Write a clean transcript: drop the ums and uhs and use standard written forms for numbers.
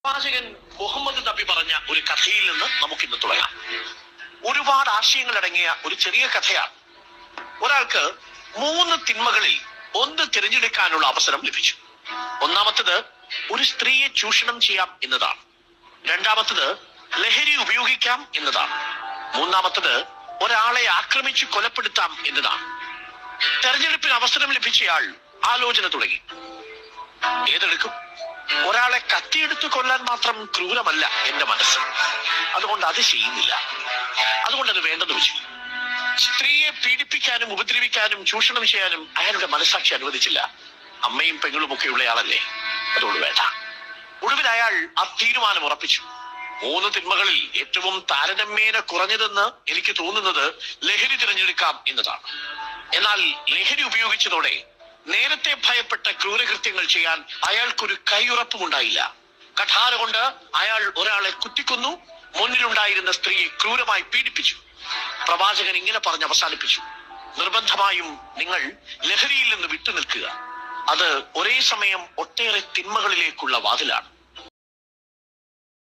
പ്രവാചകൻ മുഹമ്മദ് നബി പറഞ്ഞ ഒരു കഥയിൽ നിന്ന് നമുക്കിന്ന് തുടങ്ങാം. ഒരുപാട് ആശയങ്ങൾ അടങ്ങിയ ഒരു ചെറിയ കഥയാണ്. ഒരാൾക്ക് 3 തിന്മകളിൽ ഒന്ന് തിരഞ്ഞെടുക്കാനുള്ള അവസരം ലഭിച്ചു. ഒന്നാമത്തത് ഒരു സ്ത്രീയെ ചൂഷണം ചെയ്യാം എന്നതാണ്. രണ്ടാമത്തത് ലഹരി ഉപയോഗിക്കാം എന്നതാണ്. മൂന്നാമത്തത് ഒരാളെ ആക്രമിച്ചു കൊലപ്പെടുത്താം എന്നതാണ്. തെരഞ്ഞെടുപ്പിന് അവസരം ലഭിച്ചയാൾ ആലോചന തുടങ്ങി. ഏതെടുക്കും? ഒരാളെ കത്തിയെടുത്ത് കൊല്ലാൻ മാത്രം ക്രൂരമല്ല എന്റെ മനസ്സ്, അതുകൊണ്ട് അത് ചെയ്യുന്നില്ല. അതുകൊണ്ട് അത് വേണ്ടെന്ന് വെച്ചു. സ്ത്രീയെ പീഡിപ്പിക്കാനും ഉപദ്രവിക്കാനും ചൂഷണം ചെയ്യാനും അയാളുടെ മനസാക്ഷി അനുവദിച്ചില്ല. അമ്മയും പെങ്ങളും ഒക്കെ ഉള്ളയാളല്ലേ, അതുകൊണ്ട് വേണ്ട. ഒടുവിൽ അയാൾ ആ തീരുമാനം ഉറപ്പിച്ചു. 3 തിന്മകളിൽ ഏറ്റവും താരതമ്യേന കുറഞ്ഞതെന്ന് എനിക്ക് തോന്നുന്നത് ലഹരി തിരഞ്ഞെടുക്കാം എന്നതാണ്. എന്നാൽ ലഹരി ഉപയോഗിച്ചതോടെ നേരത്തെ ഭയപ്പെട്ട ക്രൂരകൃത്യങ്ങൾ ചെയ്യാൻ അയാൾക്കൊരു കൈയുറപ്പുമുണ്ടായില്ല. കഠാര കൊണ്ട് അയാൾ ഒരാളെ കുത്തിക്കൊന്നു, മുന്നിലുണ്ടായിരുന്ന സ്ത്രീയെ ക്രൂരമായി പീഡിപ്പിച്ചു. പ്രവാചകൻ ഇങ്ങനെ പറഞ്ഞ് അവസാനിപ്പിച്ചു: നിർബന്ധമായും നിങ്ങൾ ലഹരിയിൽ നിന്ന് വിട്ടുനിൽക്കുക. അത് ഒരേ സമയം ഒട്ടേറെ തിന്മകളിലേക്കുള്ള വാതിലാണ്.